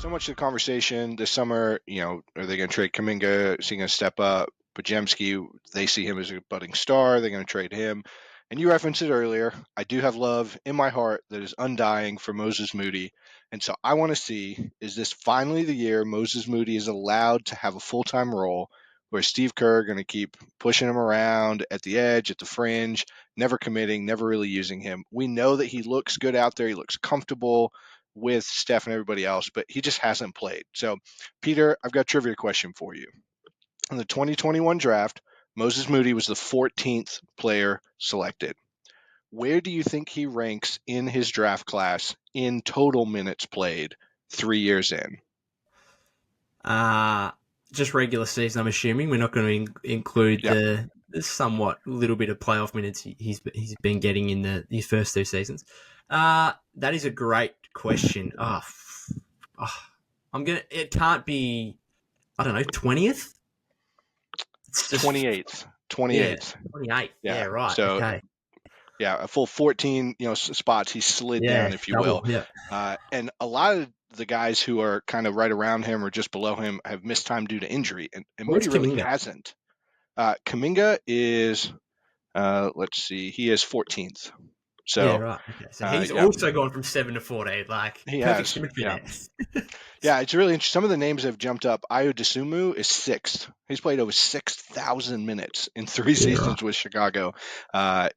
so much of the conversation this summer, are they going to trade Kuminga? Is he going to step up? Podziemski, they see him as a budding star. They're going to trade him. And you referenced it earlier. I do have love in my heart that is undying for Moses Moody. And so I want to see, is this finally the year Moses Moody is allowed to have a full-time role where Steve Kerr going to keep pushing him around at the edge, at the fringe, never committing, never really using him? We know that he looks good out there. He looks comfortable with Steph and everybody else, but he just hasn't played. So, Peter, I've got a trivia question for you. In the 2021 draft, Moses Moody was the 14th player selected. Where do you think he ranks in his draft class in total minutes played 3 years in? Just regular season, I'm assuming. We're not going to include the somewhat little bit of playoff minutes he's been getting in his first 2 seasons. That is a great question. It can't be, I don't know, 20th? It's 28th. 28th. 28th. Yeah, right. So, okay. Yeah, a full 14, spots he slid down, if you will. Yeah. And a lot of the guys who are kind of right around him or just below him have missed time due to injury, and Moody really hasn't. Kuminga is, let's see, he is 14th. So, yeah, right. Okay. So he's also gone from 7 to 14. Like, he perfect has. symmetry there. Yeah, it's really interesting. Some of the names have jumped up. Ayo Dosunmu is 6th. He's played over 6,000 minutes in 3 seasons with Chicago. A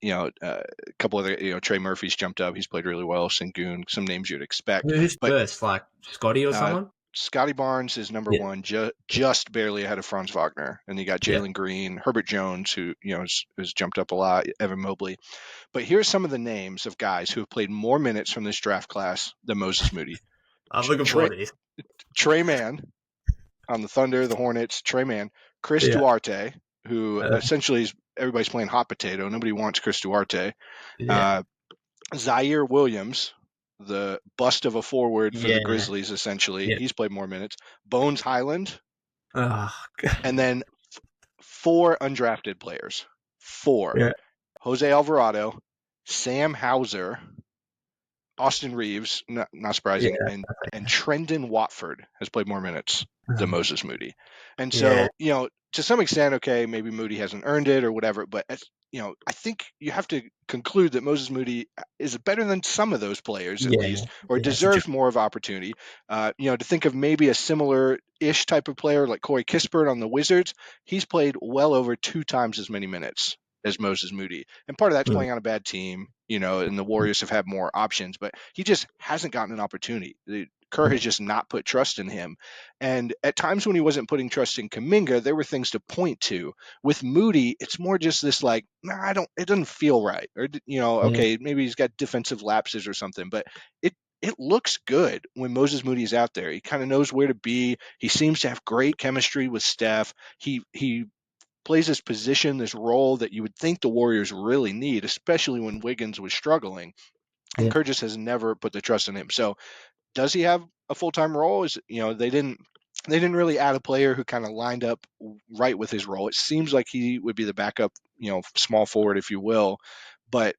couple other, Trey Murphy's jumped up. He's played really well. Sengun, some names you'd expect. Who's first? Like Scotty or someone? Scotty Barnes is number 1, just barely ahead of Franz Wagner. And you got Jalen Green, Herbert Jones, who has jumped up a lot, Evan Mobley. But here's some of the names of guys who have played more minutes from this draft class than Moses Moody. I'm looking forward to this. Trey Mann on the Thunder, the Hornets. Trey Mann, Chris Duarte, who essentially is everybody's playing hot potato. Nobody wants Chris Duarte. Zaire Williams, the bust of a forward for the Grizzlies, essentially. He's played more minutes. Bones Highland. And then 4 undrafted players. 4. Jose Alvarado, Sam Hauser, Austin Reeves, not surprising, and Trendon Watford has played more minutes than Moses Moody. And so, to some extent, okay, maybe Moody hasn't earned it or whatever, but I think you have to conclude that Moses Moody is better than some of those players at least, or deserves more of opportunity. To think of maybe a similar-ish type of player like Corey Kispert on the Wizards, he's played well over 2 times as many minutes as Moses Moody. And part of that's playing on a bad team, and the Warriors have had more options, but he just hasn't gotten an opportunity. Kerr has just not put trust in him. And at times when he wasn't putting trust in Kuminga, there were things to point to. With Moody, it's more just this like, it doesn't feel right. Or, okay, maybe he's got defensive lapses or something, but it looks good when Moses Moody is out there. He kind of knows where to be. He seems to have great chemistry with Steph. He plays this position, this role that you would think the Warriors really need, especially when Wiggins was struggling. And Kerr just has never put the trust in him. So does he have a full-time role? They didn't really add a player who kind of lined up right with his role. It seems like he would be the backup, small forward, if you will. But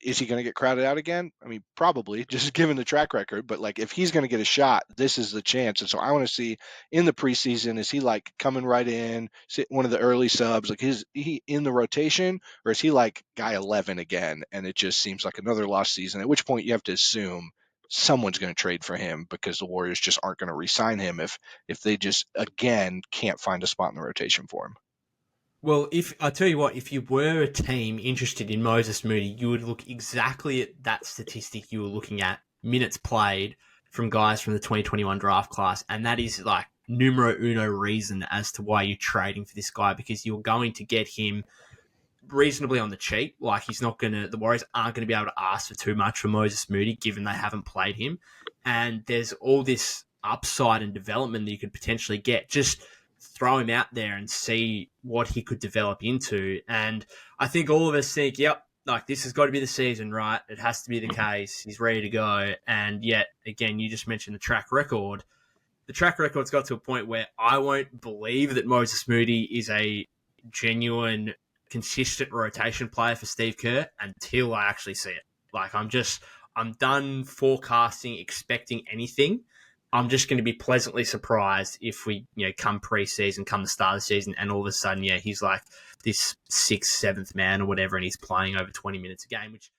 is he going to get crowded out again? I mean, probably, just given the track record. But like, if he's going to get a shot, this is the chance. And so I want to see in the preseason, is he like coming right in, one of the early subs? Like, is he in the rotation, or is he like guy 11 again? And it just seems like another lost season. At which point you have to assume someone's going to trade for him, because the Warriors just aren't going to re-sign him if they just again can't find a spot in the rotation for him. Well, I tell you what, if you were a team interested in Moses Moody, you would look exactly at that statistic you were looking at, minutes played from guys from the 2021 draft class, and that is like numero uno reason as to why you're trading for this guy, because you're going to get him reasonably on the cheap. Like, the Warriors aren't going to be able to ask for too much for Moses Moody, given they haven't played him, and there's all this upside and development that you could potentially get. Just throw him out there and see what he could develop into. And I think all of us think, yep, like this has got to be the season, right? It has to be the case. He's ready to go. And yet, again, you just mentioned the track record. The track record's got to a point where I won't believe that Moses Moody is a genuine, consistent rotation player for Steve Kerr until I actually see it. Like, I'm done forecasting, expecting anything, I'm just going to be pleasantly surprised if we, come preseason, come the start of the season, and all of a sudden, he's like this 6th, 7th man or whatever, and he's playing over 20 minutes a game, which